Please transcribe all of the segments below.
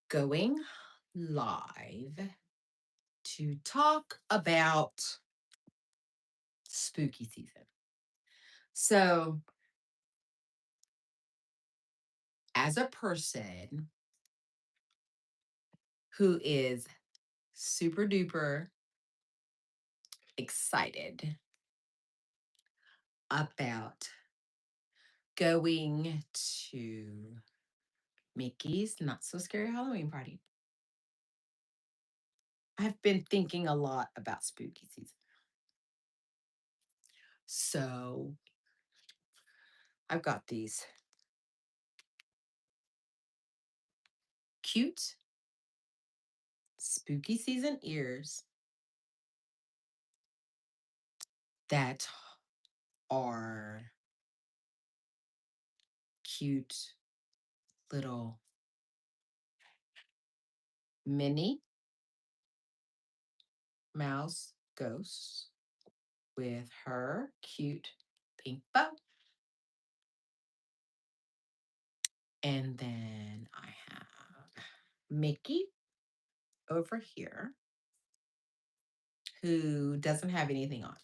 going live to talk about spooky season. So, as a person who is super duper excited about going to Mickey's Not So Scary Halloween Party, I've been thinking a lot about spooky season. So, I've got these cute spooky season ears that are cute little Minnie Mouse ghost with her cute pink bow. And then I have Mickey over here who doesn't have anything on.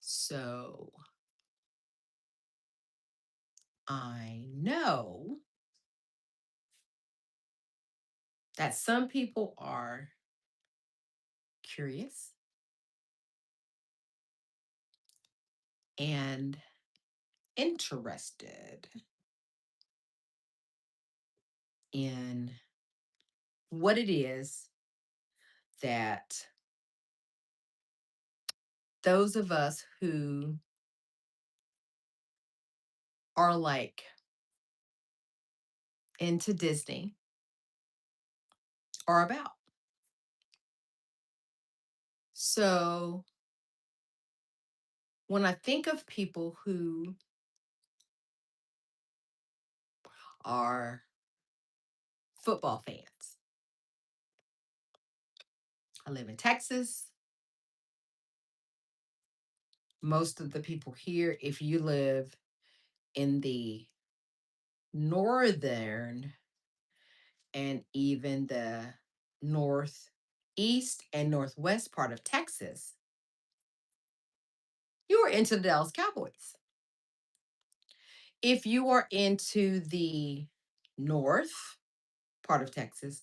So I know that some people are curious and interested in what it is that those of us who are like into Disney are about. So when I think of people who are football fans, I live in Texas. Most of the people here, if you live in the northern and even the northeast and northwest part of Texas, you are into the Dallas Cowboys. If you are into the north part of Texas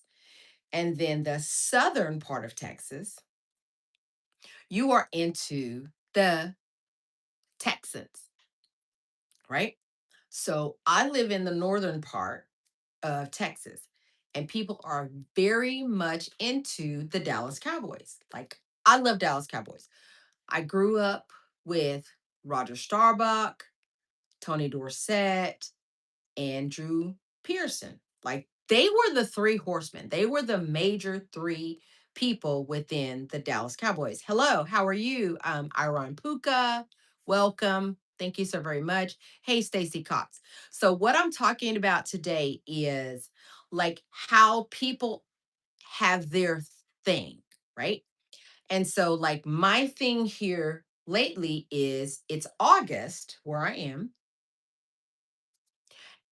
and then the southern part of Texas, you are into the Texans, right? So I live in the northern part of Texas, and people are very much into the Dallas Cowboys. Like, I love Dallas Cowboys. I grew up with Roger Starbuck, Tony Dorsett, Andrew Pearson. Like, they were the three horsemen. They were the major three people within the Dallas Cowboys. Hello, how are you? Iron Puka, welcome. Thank you so very much. Hey, Stacy Cox. So, what I'm talking about today is like how people have their thing, right? And so, like, my thing here lately is it's August where I am,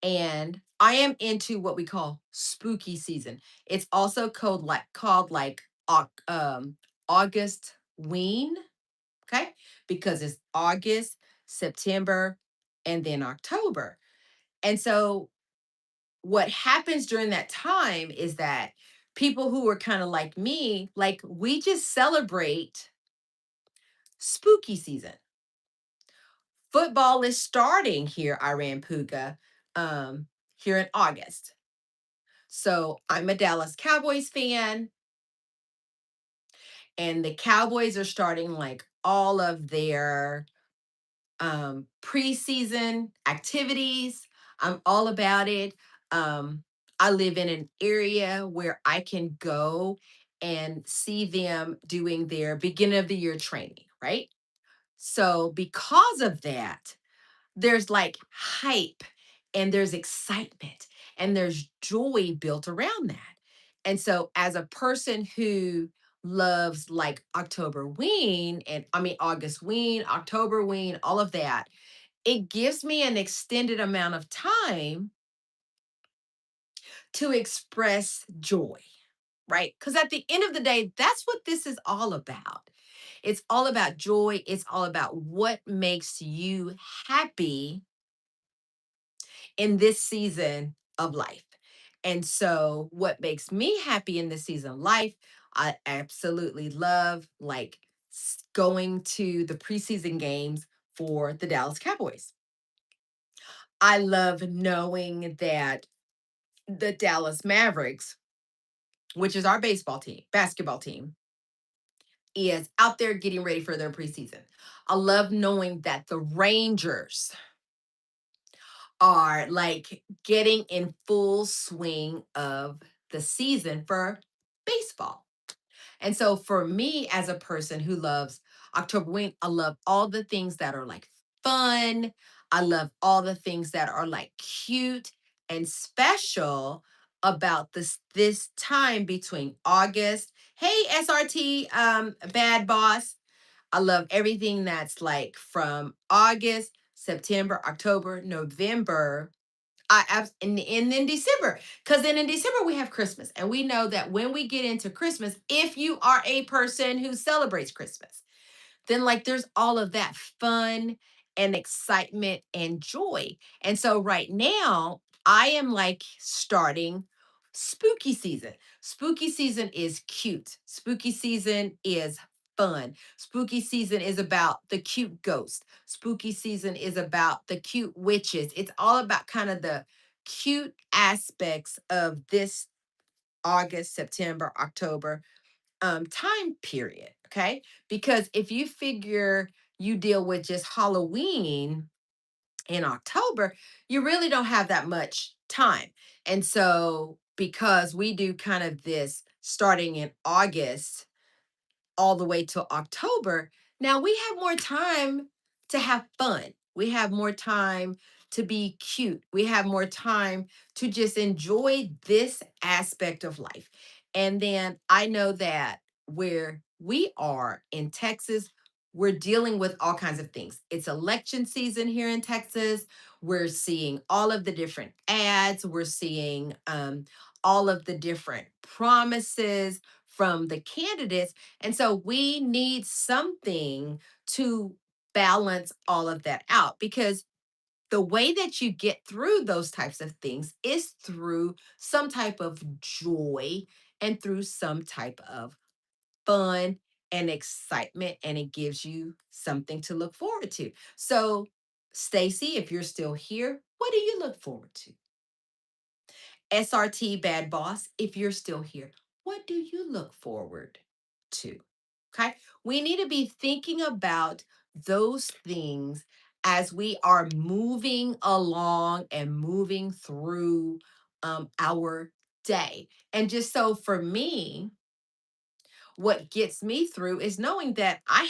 and I am into what we call spooky season. It's also called like August ween, okay? Because it's August, September, and then October. And so what happens during that time is that people who are kind of like me, like, we just celebrate spooky season. Football is starting here, Iran Puga, here in August. So I'm a Dallas Cowboys fan, and the Cowboys are starting like all of their preseason activities. I'm all about it. I live in an area where I can go and see them doing their beginning of the year training, right? So, because of that, there's like hype and there's excitement and there's joy built around that. And so, as a person who loves like October ween and I mean August ween, October ween, all of that, it gives me an extended amount of time to express joy, right? Because at the end of the day, that's what this is all about. It's all about joy. It's all about what makes you happy in this season of life. And so, what makes me happy in this season of life, I absolutely love like going to the preseason games for the Dallas Cowboys. I love knowing that the Dallas Mavericks, which is our baseball team, basketball team, is out there getting ready for their preseason. I love knowing that the Rangers are like getting in full swing of the season for baseball. And so for me as a person who loves October Wing, I love all the things that are like fun. I love all the things that are like cute and special about this time between August. Hey SRT bad boss. I love everything that's like from August, September, October, November, and then December, because then in December we have Christmas, and we know that when we get into Christmas, if you are a person who celebrates Christmas, then like there's all of that fun and excitement and joy. And so right now, I am like starting spooky season. Spooky season is cute. Spooky season is fun. Spooky season is about the cute ghost. Spooky season is about the cute witches. It's all about kind of the cute aspects of this August, September, October time period. Okay. Because if you figure you deal with just Halloween in October, you really don't have that much time. And so, because we do kind of this starting in August all the way till October, now we have more time to have fun. We have more time to be cute. We have more time to just enjoy this aspect of life. And then I know that where we are in Texas, we're dealing with all kinds of things. It's election season here in Texas. We're seeing all of the different ads. We're seeing all of the different promises from the candidates, and so we need something to balance all of that out, because the way that you get through those types of things is through some type of joy and through some type of fun and excitement, and it gives you something to look forward to. So, Stacy, if you're still here, what do you look forward to? SRT Bad Boss, if you're still here, what do you look forward to? Okay. We need to be thinking about those things as we are moving along and moving through our day. And just so for me, what gets me through is knowing that I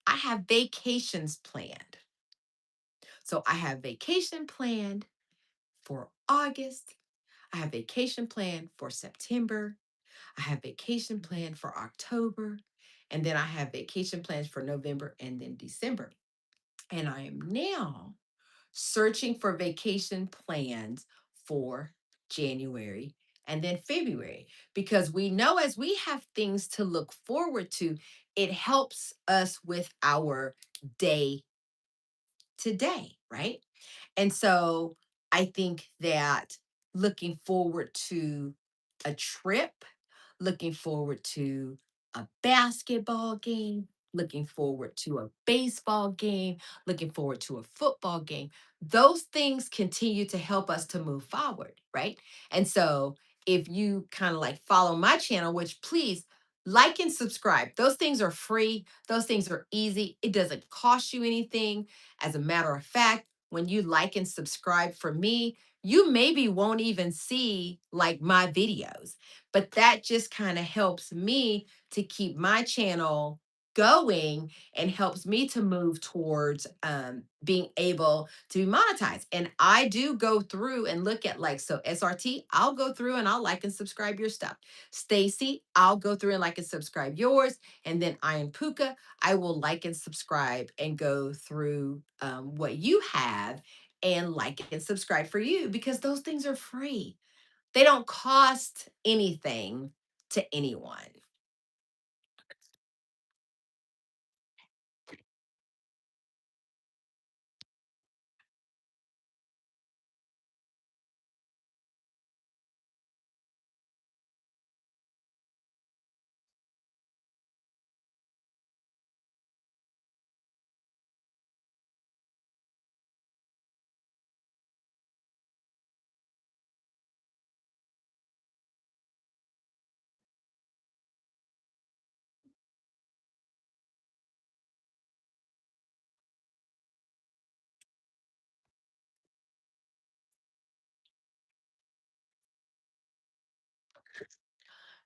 have vacations planned. So I have vacation planned for August. I have vacation planned for September. I have vacation planned for October. And then I have vacation plans for November and then December. And I am now searching for vacation plans for January and then February, because we know as we have things to look forward to, it helps us with our day to day, right? And so I think that looking forward to a trip, looking forward to a basketball game, looking forward to a baseball game, looking forward to a football game, those things continue to help us to move forward, right? And so if you kind of like follow my channel, which please like and subscribe, those things are free, those things are easy, it doesn't cost you anything. As a matter of fact, when you like and subscribe for me, you maybe won't even see like my videos, but that just kind of helps me to keep my channel going and helps me to move towards being able to be monetized. And I do go through and look at like, so SRT, I'll go through and I'll like and subscribe your stuff. Stacy, I'll go through and like and subscribe yours. And then Iron Puka, I will like and subscribe and go through what you have and like and subscribe for you, because those things are free. They don't cost anything to anyone.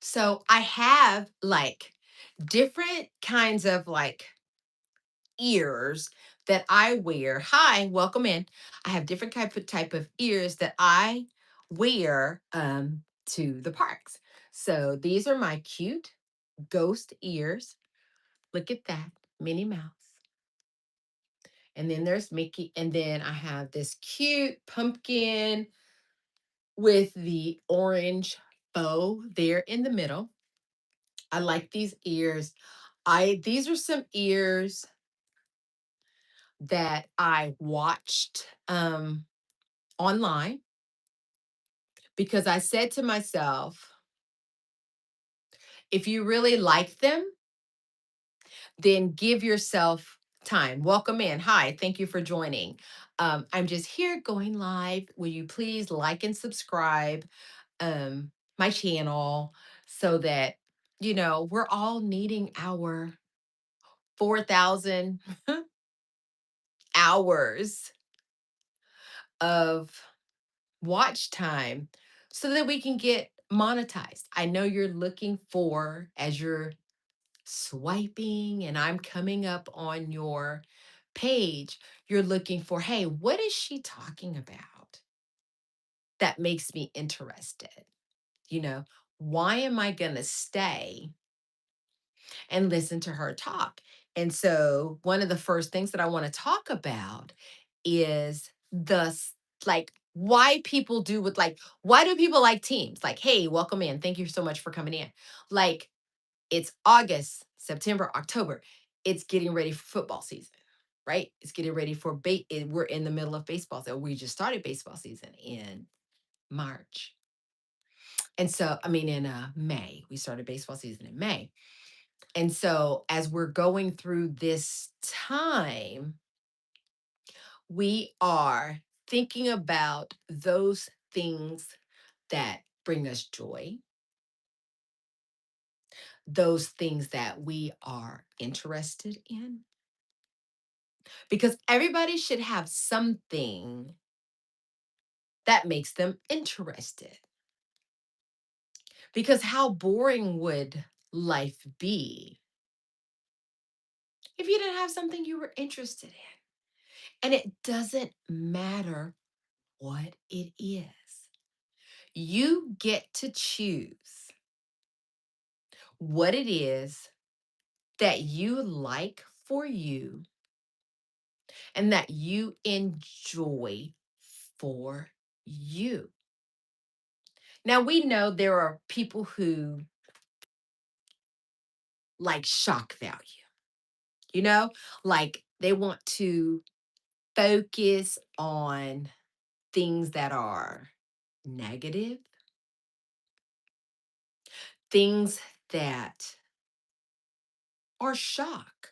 So I have like different kinds of like ears that I wear. Hi, welcome in. I have different type of ears that I wear to the parks. So these are my cute ghost ears. Look at that, Minnie Mouse. And then there's Mickey. And then I have this cute pumpkin with the orange bow there in the middle. I like these ears. I These are some ears that I watched online because I said to myself, if you really like them, then give yourself time. Welcome in. Hi, thank you for joining. I'm just here going live. Will you please like and subscribe my channel so that, we're all needing our 4,000 hours of watch time so that we can get monetized. I know you're looking for, as you're swiping and I'm coming up on your page, you're looking for, hey, what is she talking about that makes me interested? You know, why am I going to stay and listen to her talk? And so, one of the first things that I want to talk about is like why people do with like why do people like teams? Like, hey, welcome in. Thank you so much for coming in. Like, it's August, September, October. It's getting ready for football season, right? It's getting ready for we're in the middle of baseball. So we just started baseball season in March. And so, I mean, in May, we started baseball season in May. And so, as we're going through this time, we are thinking about those things that bring us joy, those things that we are interested in, because everybody should have something that makes them interested. Because how boring would life be if you didn't have something you were interested in? And it doesn't matter what it is. You get to choose what it is that you like for you and that you enjoy for you. Now, we know there are people who like shock value, you know, like they want to focus on things that are negative, things that are shock.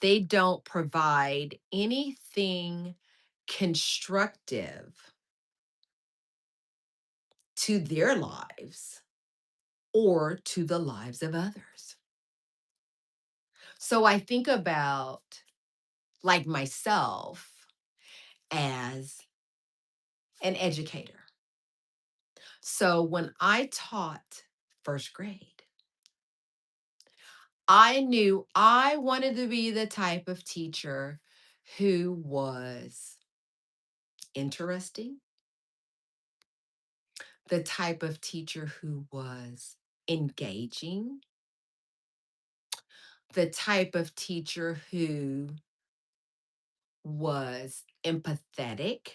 They don't provide anything constructive to their lives or to the lives of others. So I think about like myself as an educator. So when I taught first grade, I knew I wanted to be the type of teacher who was interesting, the type of teacher who was engaging, the type of teacher who was empathetic,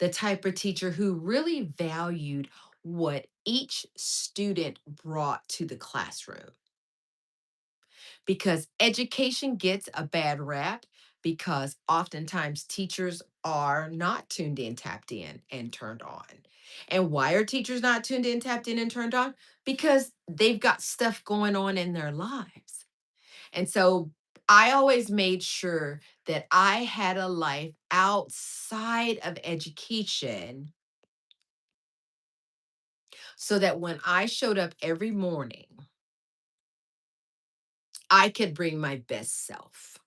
the type of teacher who really valued what each student brought to the classroom. Because education gets a bad rap because oftentimes teachers are not tuned in, tapped in, and turned on. And why are teachers not tuned in, tapped in, and turned on? Because they've got stuff going on in their lives. And so I always made sure that I had a life outside of education so that when I showed up every morning, I could bring my best self.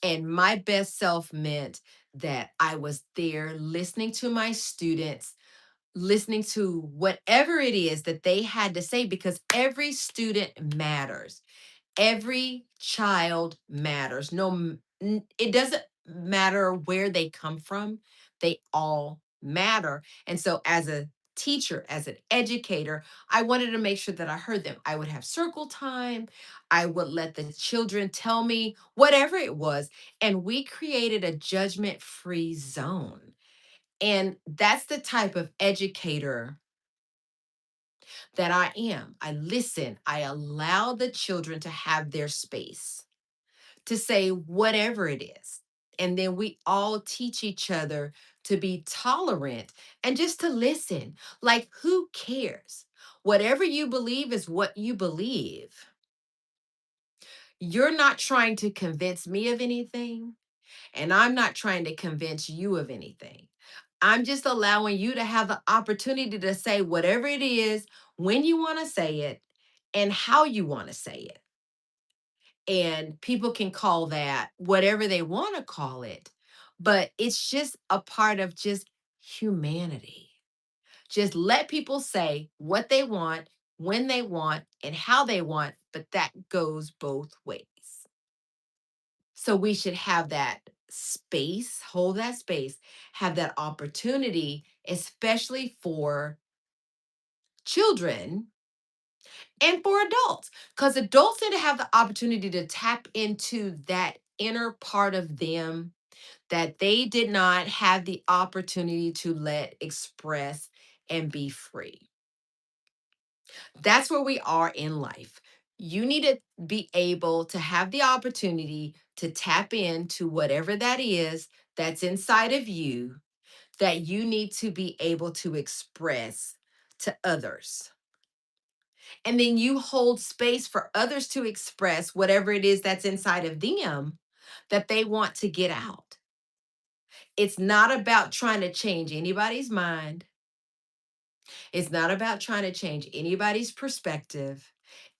And my best self meant that I was there listening to my students, listening to whatever it is that they had to say, because every student matters. Every child matters. It doesn't matter where they come from, they all matter. And so, as a teacher, as an educator, I wanted to make sure that I heard them. I would have circle time. I would let the children tell me whatever it was. And we created a judgment free zone. And that's the type of educator that I am. I listen, I allow the children to have their space to say whatever it is. And then we all teach each other to be tolerant and just to listen. Like, who cares? Whatever you believe is what you believe. You're not trying to convince me of anything, and I'm not trying to convince you of anything. I'm just allowing you to have the opportunity to say whatever it is, when you want to say it, and how you want to say it. And people can call that whatever they want to call it, but it's just a part of just humanity. Just let people say what they want, when they want, and how they want, but that goes both ways. So we should have that space, hold that space, have that opportunity, especially for children and for adults, because adults need to have the opportunity to tap into that inner part of them that they did not have the opportunity to let express and be free. That's where we are in life. You need to be able to have the opportunity to tap into whatever that is that's inside of you that you need to be able to express to others. And then you hold space for others to express whatever it is that's inside of them that they want to get out. It's not about trying to change anybody's mind. It's not about trying to change anybody's perspective.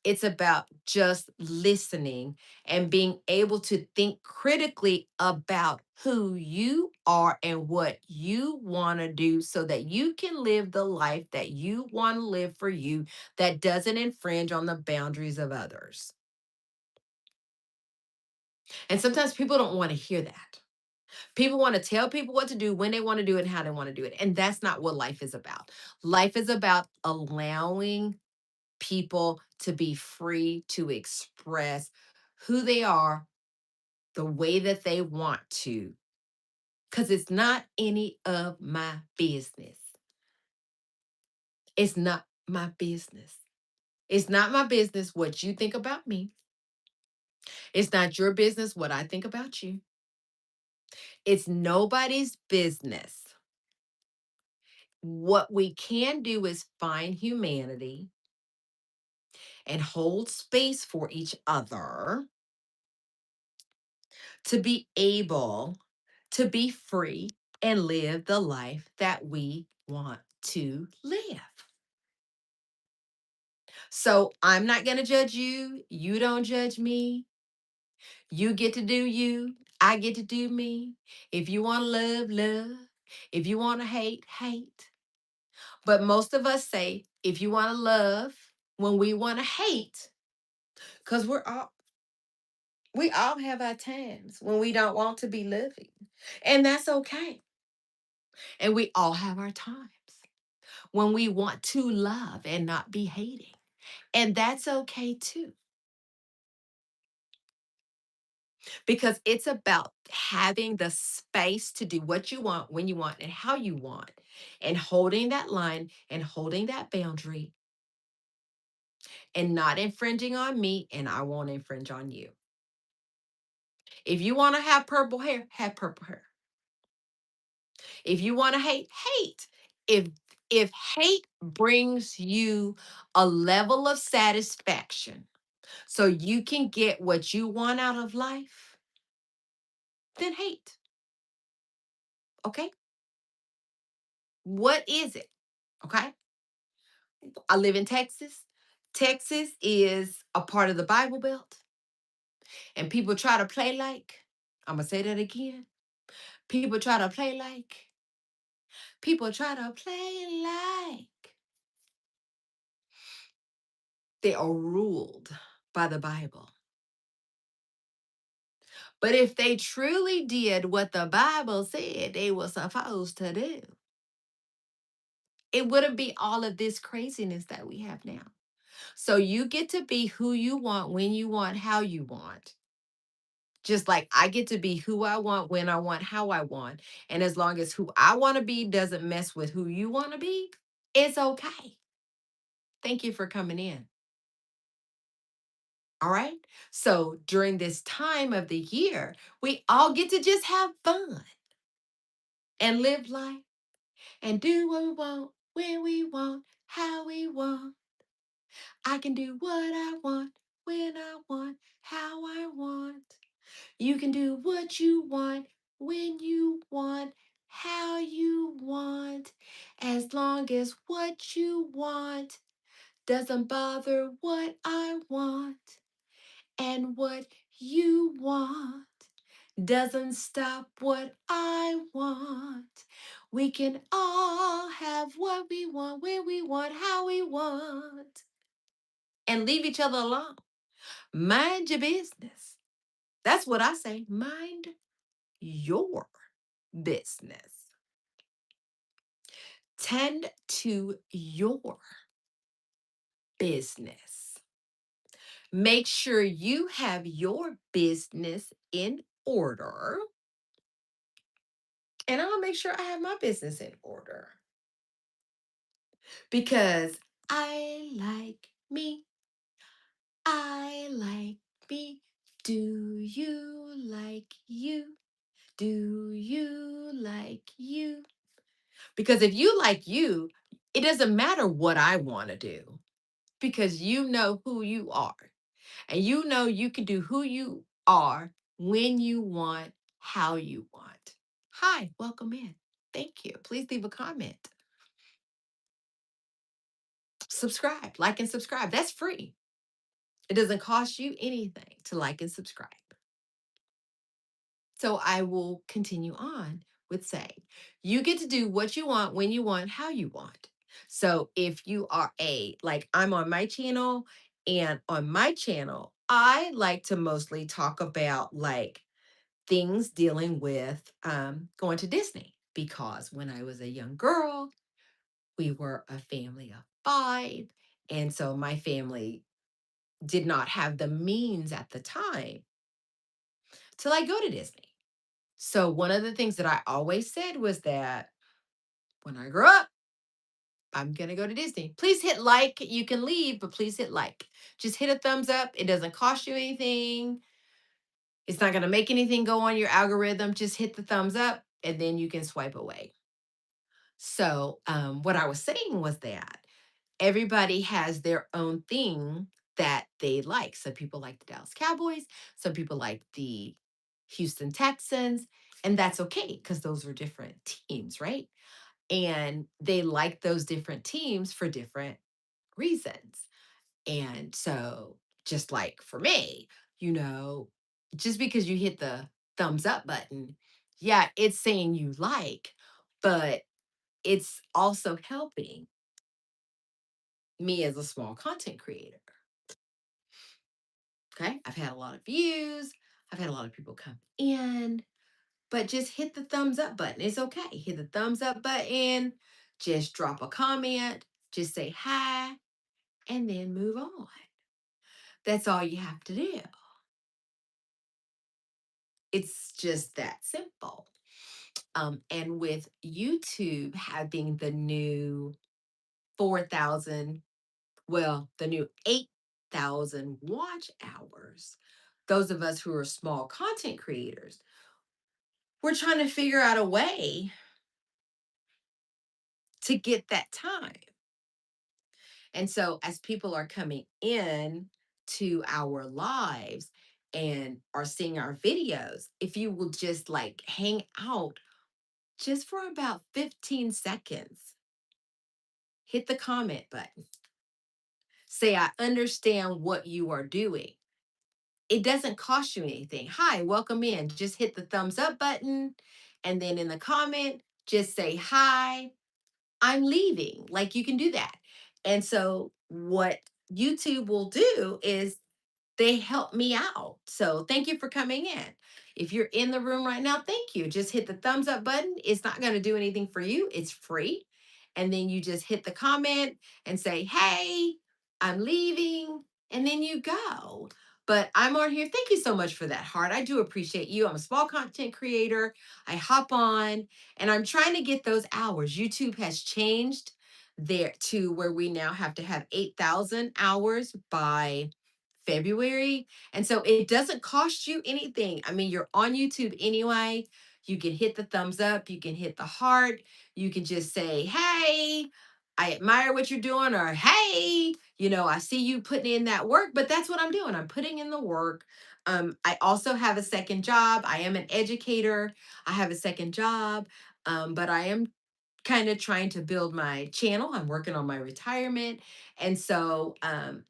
It's about just listening and being able to think critically about who you are and what you want to do so that you can live the life that you want to live for you that doesn't infringe on the boundaries of others. And sometimes people don't want to hear that. People want to tell people what to do, when they want to do it, and how they want to do it. And that's not what life is about. Life is about allowing people to be free to express who they are the way that they want to, because it's not any of my business. It's not my business. It's not my business what you think about me. It's not your business what I think about you. It's nobody's business. What we can do is find humanity and hold space for each other to be able to be free and live the life that we want to live. So I'm not going to judge you. You don't judge me. You get to do you. I get to do me. If you want to love, love. If you want to hate, hate. But most of us say, if you want to love, when we want to hate, because we all have our times when we don't want to be loving. And that's okay. And we all have our times when we want to love and not be hating. And that's okay too. because it's about having the space to do what you want, when you want, and how you want, and holding that line and holding that boundary and not infringing on me, and I won't infringe on you. If you want to have purple hair, have purple hair. If you want to hate, hate. If if hate brings you a level of satisfaction so you can get what you want out of life, then hate. Okay? What is it? Okay? I live in Texas. Texas is a part of the Bible Belt, and people try to play like, I'm going to say that again. People try to play like, people try to play like they are ruled by the Bible. But if they truly did what the Bible said they were supposed to do, it wouldn't be all of this craziness that we have now. So you get to be who you want, when you want, how you want. Just like I get to be who I want, when I want, how I want. And as long as who I want to be doesn't mess with who you want to be, it's okay. Thank you for coming in. All right. So during this time of the year, we all get to just have fun and live life and do what we want, when we want, how we want. I can do what I want, when I want, how I want. You can do what you want, when you want, how you want, as long as what you want doesn't bother what I want, and what you want doesn't stop what I want. We can all have what we want, when we want, how we want, and leave each other alone. Mind your business. That's what I say. Mind your business. Tend to your business. Make sure you have your business in order. And I'll make sure I have my business in order because I like me. I like me. Do you like you? Do you like you? Because if you like you, it doesn't matter what I want to do because you know who you are. And you know you can do who you are when you want, how you want. Hi, welcome in. Thank you. Please leave a comment. Subscribe, like, and subscribe. That's free. It doesn't cost you anything to like and subscribe. So I will continue on with saying, you get to do what you want, when you want, how you want. So if you are like I'm on my channel, and on my channel, I like to mostly talk about like things dealing with going to Disney because when I was a young girl, we were a family of five. And so my family did not have the means at the time to like go to Disney. So one of the things that I always said was that when I grow up, I'm going to go to Disney. Please hit like. You can leave, but please hit like. Just hit a thumbs up. It doesn't cost you anything. It's not going to make anything go on your algorithm. Just hit the thumbs up and then you can swipe away. So, what I was saying was that everybody has their own thing that they like. Some people like the Dallas Cowboys, some people like the Houston Texans, and that's okay because those are different teams, right? And they like those different teams for different reasons. And so, just like for me, just because you hit the thumbs up button, yeah, it's saying you like, but it's also helping me as a small content creator. Okay. I've had a lot of views, I've had a lot of people come in, but just hit the thumbs up button. It's okay. Hit the thumbs up button, just drop a comment, just say hi, and then move on. That's all you have to do. It's just that simple. And with YouTube having the new 4,000, well, the new 8,000 watch hours, those of us who are small content creators, we're trying to figure out a way to get that time. And so as people are coming in to our lives and are seeing our videos, if you will just like hang out just for about 15 seconds, hit the comment button. Say, I understand what you are doing. It doesn't cost you anything. Hi, welcome in. Just hit the thumbs up button. And then in the comment, just say, hi, I'm leaving. Like you can do that. And so what YouTube will do is they help me out. So thank you for coming in. If you're in the room right now, thank you. Just hit the thumbs up button. It's not going to do anything for you, it's free. And then you just hit the comment and say, hey, I'm leaving. And then you go. But I'm on here. Thank you so much for that, Heart. I do appreciate you. I'm a small content creator. I hop on and I'm trying to get those hours. YouTube has changed there to where we now have to have 8,000 hours by February. And so it doesn't cost you anything. I mean, you're on YouTube anyway. You can hit the thumbs up, you can hit the heart, you can just say, hey, I admire what you're doing, or hey, I see you putting in that work, but that's what I'm doing. I'm putting in the work. I also have a second job. I am an educator. I have a second job, but I am kind of trying to build my channel. I'm working on my retirement. And so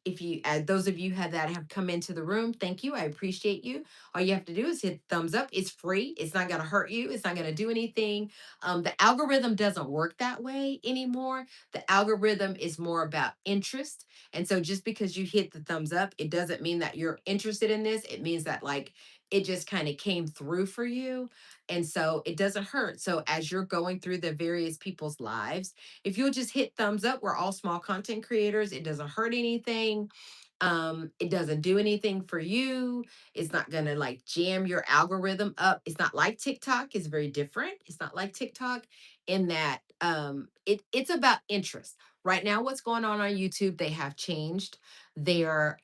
if you those of you that have come into the room, thank you. I appreciate you. All you have to do is hit thumbs up. It's free. It's not going to hurt you. It's not going to do anything. The algorithm doesn't work that way anymore. The algorithm is more about interest. And so just because you hit the thumbs up, it doesn't mean that you're interested in this. It means that like it just kind of came through for you. And so it doesn't hurt. So as you're going through the various people's lives, if you'll just hit thumbs up, we're all small content creators. It doesn't hurt anything. It doesn't do anything for you. It's not gonna like jam your algorithm up. It's not like TikTok. It's very different. It's not like TikTok in that it's about interest. Right now, what's going on YouTube, they have changed their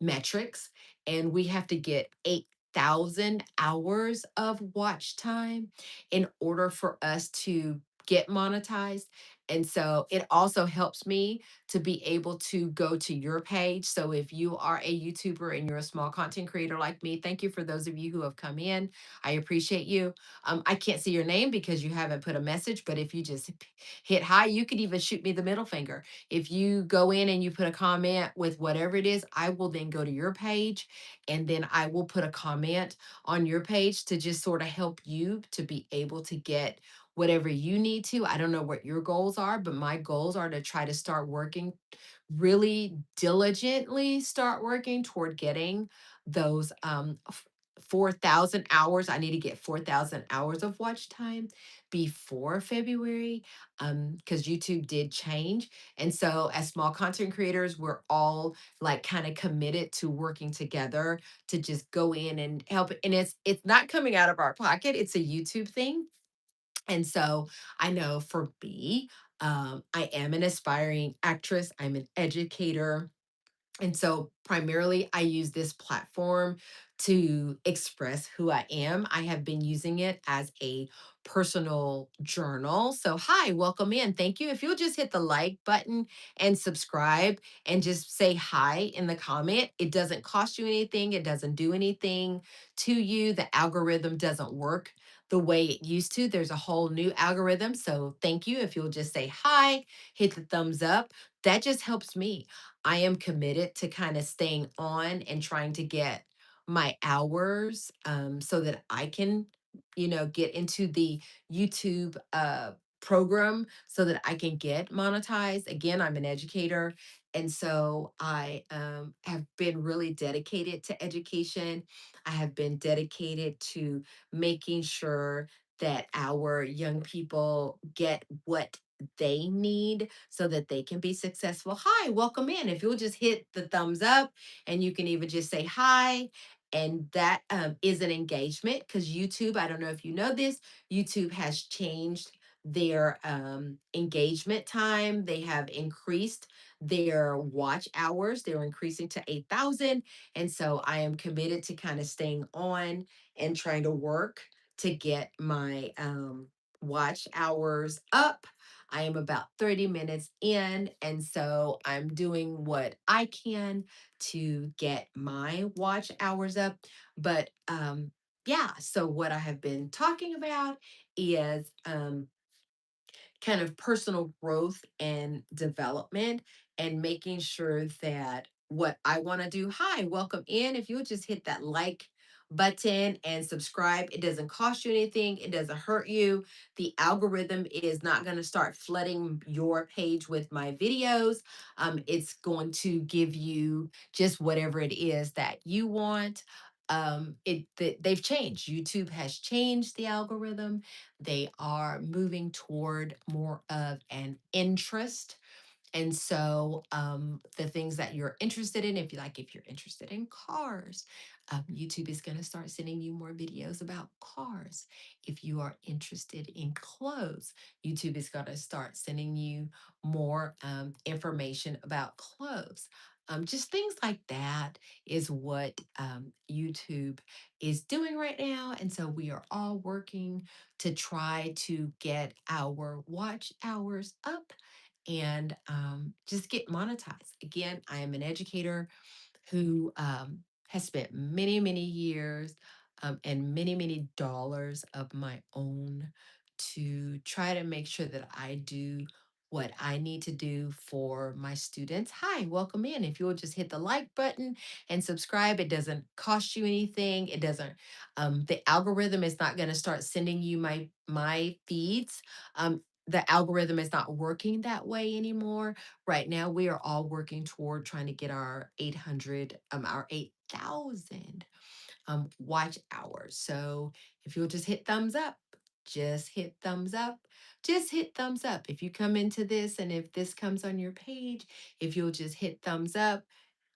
metrics, and we have to get 8,000 hours of watch time in order for us to get monetized. And so it also helps me to be able to go to your page. So if you are a YouTuber and you're a small content creator like me, thank you for those of you who have come in. I appreciate you. I can't see your name because you haven't put a message, but if you just hit hi, you could even shoot me the middle finger. If you go in and you put a comment with whatever it is, I will then go to your page and then I will put a comment on your page to just sort of help you to be able to get whatever you need to. I don't know what your goals are, but my goals are to try to start working really diligently, start working toward getting those 4,000 hours. I need to get 4,000 hours of watch time before February because YouTube did change. And so, as small content creators, we're all like kind of committed to working together to just go in and help. And it's not coming out of our pocket, it's a YouTube thing. And so I know for me, I am an aspiring actress, I'm an educator, and so primarily, I use this platform to express who I am. I have been using it as a personal journal. So, hi, welcome in. Thank you. If you'll just hit the like button and subscribe and just say hi in the comment, it doesn't cost you anything, it doesn't do anything to you. The algorithm doesn't work the way it used to. There's a whole new algorithm. So, thank you. If you'll just say hi, hit the thumbs up, that just helps me. I am committed to kind of staying on and trying to get my hours so that I can, get into the YouTube program so that I can get monetized. Again, I'm an educator. And so I have been really dedicated to education. I have been dedicated to making sure that our young people get what they need so that they can be successful. Hi, welcome in. If you'll just hit the thumbs up and you can even just say hi and that is an engagement because YouTube, I don't know if you know this, YouTube has changed their engagement time. They have increased their watch hours. They're increasing to 8,000. And so I am committed to kind of staying on and trying to work to get my watch hours up. I am about 30 minutes in. And so I'm doing what I can to get my watch hours up. But yeah, so what I have been talking about is kind of personal growth and development and making sure that what I want to do. Hi, welcome in. If you'll just hit that like button and subscribe, it doesn't cost you anything, it doesn't hurt you. The algorithm is not going to start flooding your page with my videos. It's going to give you just whatever it is that you want. They've changed. YouTube has changed the algorithm. They are moving toward more of an interest. And so the things that you're interested in, if you're interested in cars, YouTube is going to start sending you more videos about cars. If you are interested in clothes, YouTube is going to start sending you more information about clothes. Just things like that is what YouTube is doing right now. And so we are all working to try to get our watch hours up and just get monetized. Again, I am an educator who has spent many, many years and many, many dollars of my own to try to make sure that I do what I need to do for my students. Hi, welcome in. If you'll just hit the like button and subscribe, it doesn't cost you anything. It doesn't, the algorithm is not going to start sending you my feeds. The algorithm is not working that way anymore. Right now, we are all working toward trying to get our 8,000 watch hours. So if you'll just hit thumbs up, just hit thumbs up, just hit thumbs up. If you come into this and if this comes on your page, if you'll just hit thumbs up,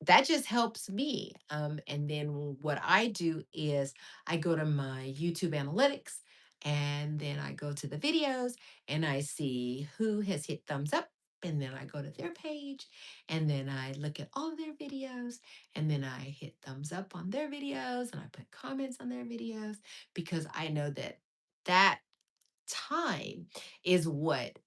that just helps me. And then what I do is I go to my YouTube analytics and then I go to the videos and I see who has hit thumbs up. And then I go to their page and then I look at all of their videos and then I hit thumbs up on their videos and I put comments on their videos because I know that that time is what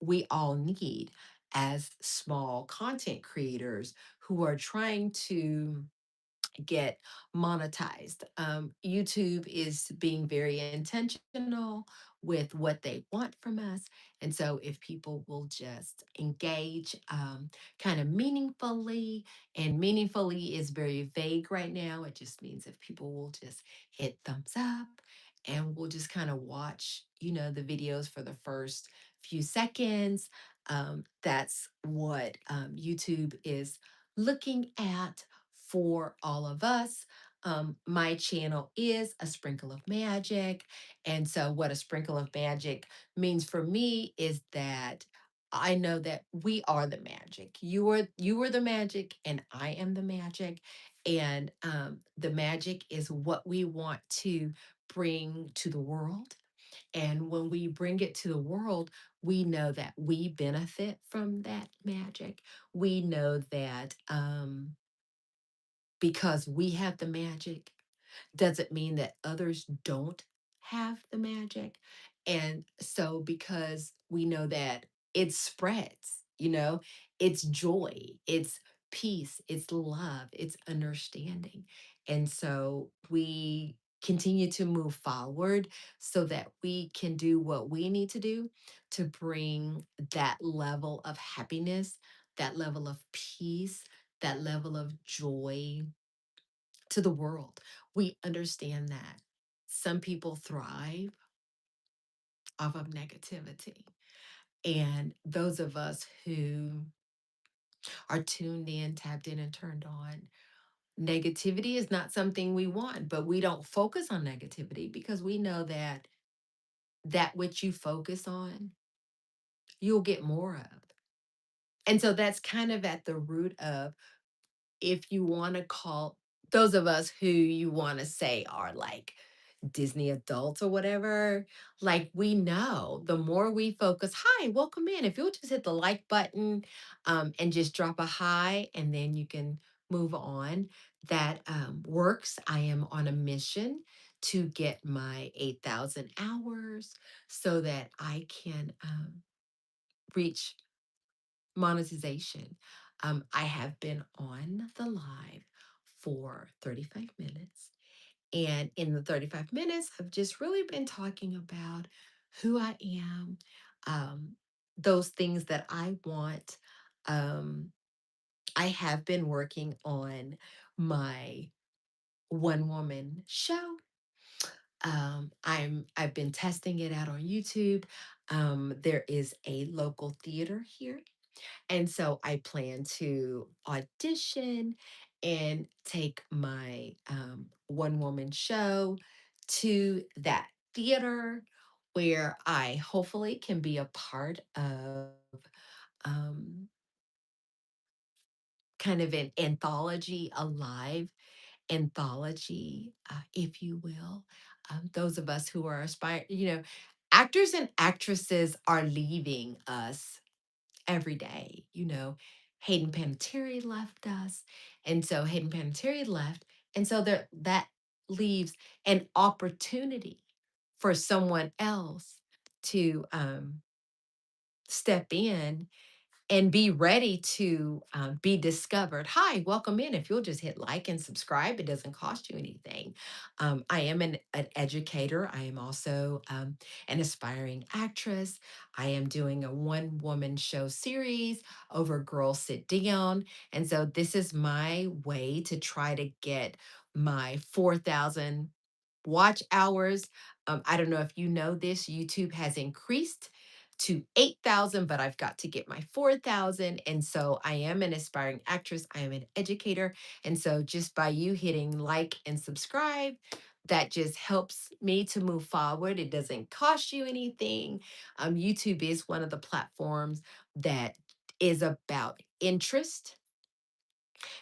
we all need as small content creators who are trying to get monetized. YouTube is being very intentional with what they want from us. And so, if people will just engage kind of meaningfully, and meaningfully is very vague right now, it just means if people will just hit thumbs up and we'll just kind of watch, the videos for the first few seconds. That's what YouTube is looking at for all of us. My channel is A Sprinkle of Magic. And so, what A Sprinkle of Magic means for me is that I know that we are the magic. You are the magic, and I am the magic. And the magic is what we want to bring to the world. And when we bring it to the world, we know that we benefit from that magic. We know that because we have the magic doesn't mean that others don't have the magic. And so, because we know that it spreads, it's joy, it's peace, it's love, it's understanding. And so, we continue to move forward so that we can do what we need to do to bring that level of happiness, that level of peace, that level of joy to the world. We understand that some people thrive off of negativity. And those of us who are tuned in, tapped in, and turned on, negativity is not something we want, but we don't focus on negativity because we know that that which you focus on, you'll get more of. And so that's kind of at the root of, if you want to call those of us who you want to say are like Disney adults or whatever, like we know the more we focus, hi, welcome in. If you'll just hit the like button and just drop a hi, and then you can move on, that works. I am on a mission to get my 8,000 hours so that I can reach monetization. I have been on the live for 35 minutes. And in the 35 minutes, I've just really been talking about who I am, um, those things that I want. Um, I have been working on my one woman show. I've been testing it out on YouTube. There is a local theater here, and so I plan to audition and take my one woman show to that theater where I hopefully can be a part of um, kind of an anthology, a live anthology, if you will. Those of us who are aspiring, actors and actresses are leaving us every day. Hayden Panettiere left us. And so Hayden Panettiere left. And so that leaves an opportunity for someone else to step in and be ready to be discovered. Hi, welcome in. If you'll just hit like and subscribe, it doesn't cost you anything. I am an educator. I am also an aspiring actress. I am doing a one woman show series over Girls Sit Down. And so this is my way to try to get my 4,000 watch hours. I don't know if you know this, YouTube has increased to 8,000, but I've got to get my 4,000. And so I am an aspiring actress, I am an educator. And so just by you hitting like and subscribe, that just helps me to move forward. It doesn't cost you anything. YouTube is one of the platforms that is about interest,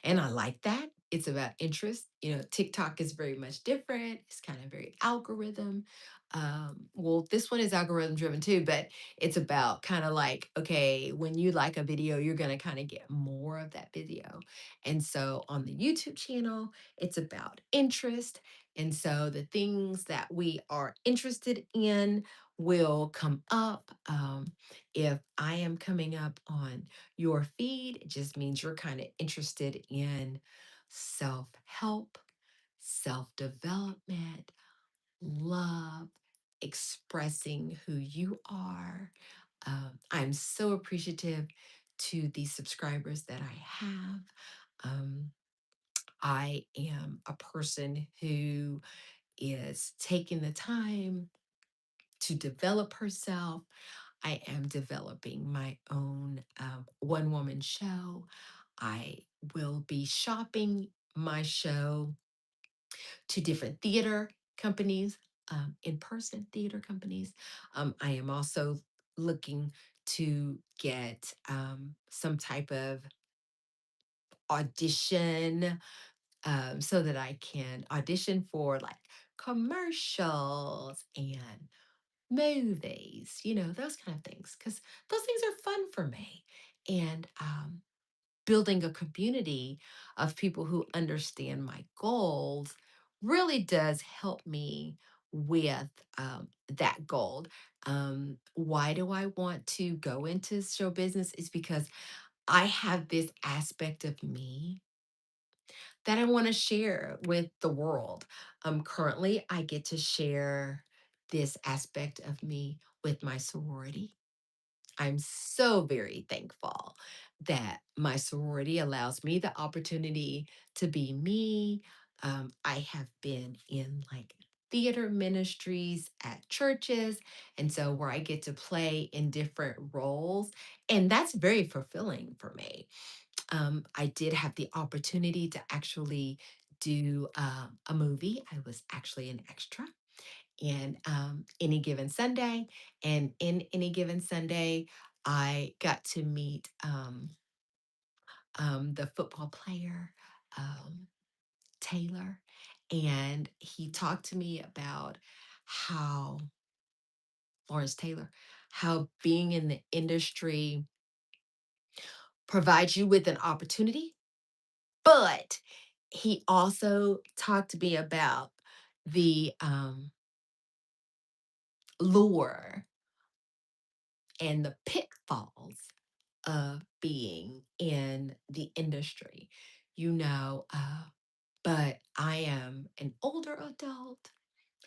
and I like that. It's about interest. TikTok is very much different. It's kind of very algorithm. Well, this one is algorithm driven too, but it's about kind of like, okay, when you like a video, you're going to kind of get more of that video. And so on the YouTube channel, it's about interest. And so the things that we are interested in will come up. If I am coming up on your feed, it just means you're kind of interested in self help, self development, love, expressing who you are. I'm so appreciative to the subscribers that I have. Um, I am a person who is taking the time to develop herself. I am developing my own one woman show. I will be shopping my show to different theater companies, in person theater companies. I am also looking to get some type of audition so that I can audition for like commercials and movies, those kind of things, because those things are fun for me. And building a community of people who understand my goals really does help me with that goal. Why do I want to go into show business? Is because I have this aspect of me that I want to share with the world. Currently, I get to share this aspect of me with my sorority. I'm so very thankful that my sorority allows me the opportunity to be me. I have been in like theater ministries at churches, and so where I get to play in different roles, and that's very fulfilling for me. I did have the opportunity to actually do a movie. I was actually an extra in Any Given Sunday. And in Any Given Sunday, I got to meet the football player. Um, Taylor, and he talked to me about how Lawrence Taylor, how being in the industry provides you with an opportunity, but he also talked to me about the lure and the pitfalls of being in the industry, but I am an older adult.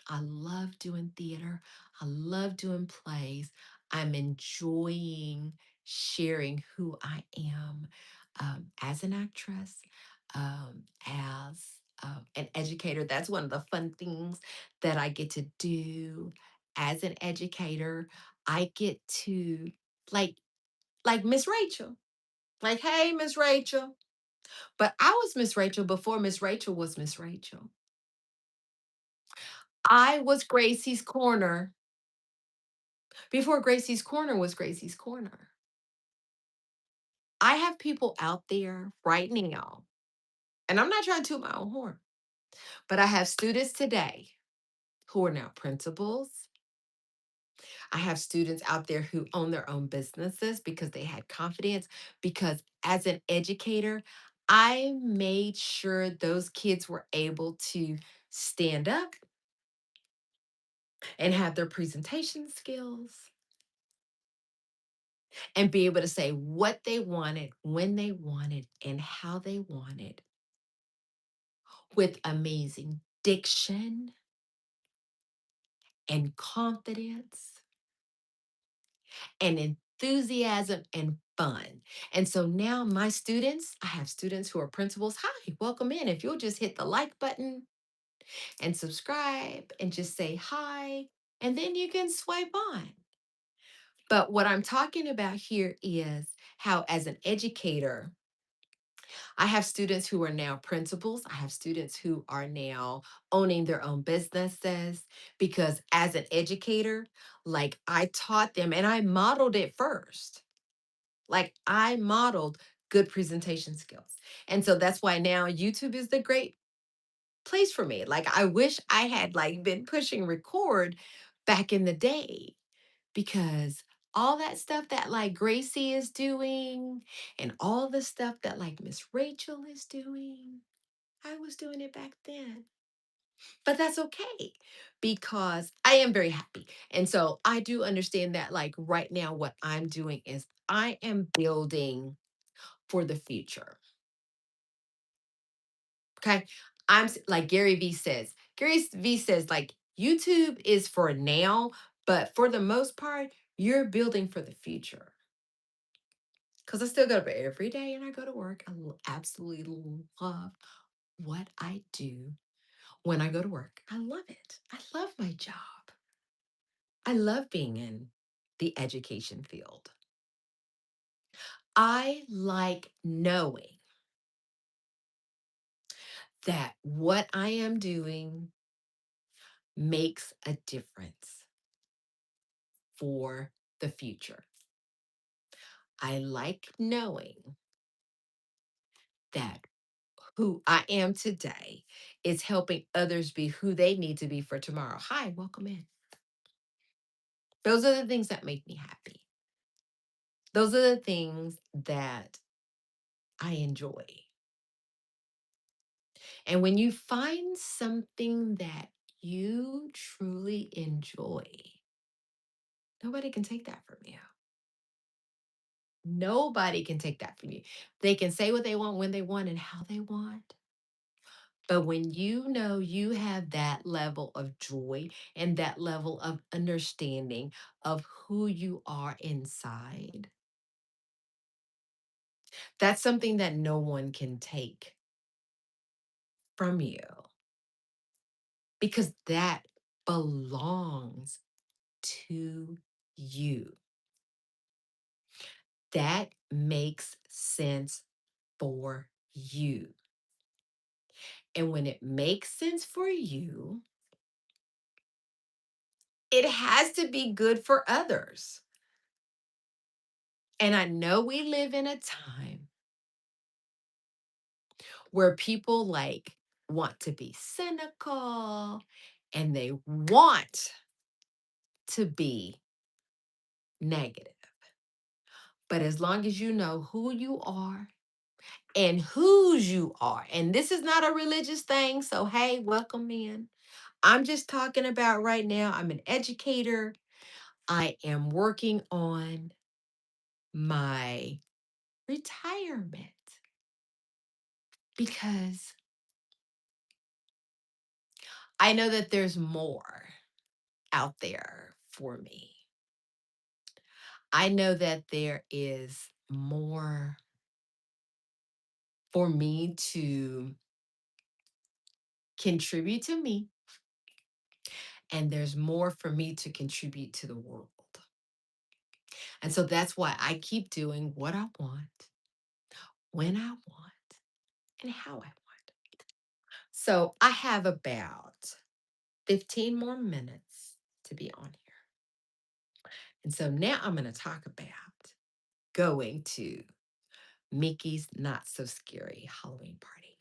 I love doing theater. I love doing plays. I'm enjoying sharing who I am as an actress, as an educator. That's one of the fun things that I get to do as an educator. I get to like like Miss Rachel. Like, hey, Miss Rachel. But I was Miss Rachel before Miss Rachel was Miss Rachel. I was Gracie's Corner before Gracie's Corner was Gracie's Corner. I have people out there right now, and I'm not trying to toot my own horn, but I have students today who are now principals. I have students out there who own their own businesses because they had confidence. Because as an educator, I made sure those kids were able to stand up and have their presentation skills and be able to say what they wanted, when they wanted, and how they wanted with amazing diction and confidence and enthusiasm and fun. And so now my students, I have students who are principals. Hi, welcome in. If you'll just hit the like button and subscribe and just say hi, and then you can swipe on. But what I'm talking about here is how, as an educator, I have students who are now principals. I have students who are now owning their own businesses because, as an educator, like I taught them and I modeled it first. Like I modeled good presentation skills. And so that's why now YouTube is the great place for me. Like I wish I had like been pushing record back in the day because all that stuff that like Gracie is doing and all the stuff that like Miss Rachel is doing, I was doing it back then. But that's okay because I am very happy. And so I do understand that like right now what I'm doing is I am building for the future. Okay? Like Gary Vee says. Gary Vee says like YouTube is for now, but for the most part, you're building for the future. Because I still go to bed every day and I go to work. Absolutely love what I do when I go to work. I love it. I love my job. I love being in the education field. I like knowing that what I am doing makes a difference for the future. I like knowing that who I am today is helping others be who they need to be for tomorrow. Hi, welcome in. Those are the things that make me happy. Those are the things that I enjoy. And when you find something that you truly enjoy, nobody can take that from you. Nobody can take that from you. They can say what they want, when they want, and how they want. But when you know you have that level of joy and that level of understanding of who you are inside, that's something that no one can take from you because that belongs to you. That makes sense for you. And when it makes sense for you, it has to be good for others. And I know we live in a time where people like want to be cynical, and they want to be negative. But as long as you know who you are and whose you are, and this is not a religious thing, so hey, welcome in. I'm just talking about right now, I'm an educator. I am working on my retirement because I know that there's more out there for me. I know that there is more for me to contribute to me, and there's more for me to contribute to the world. And so that's why I keep doing what I want, when I want, and how I want. So I have about 15 more minutes to be on here. And so now I'm going to talk about going to Mickey's Not So Scary Halloween Party.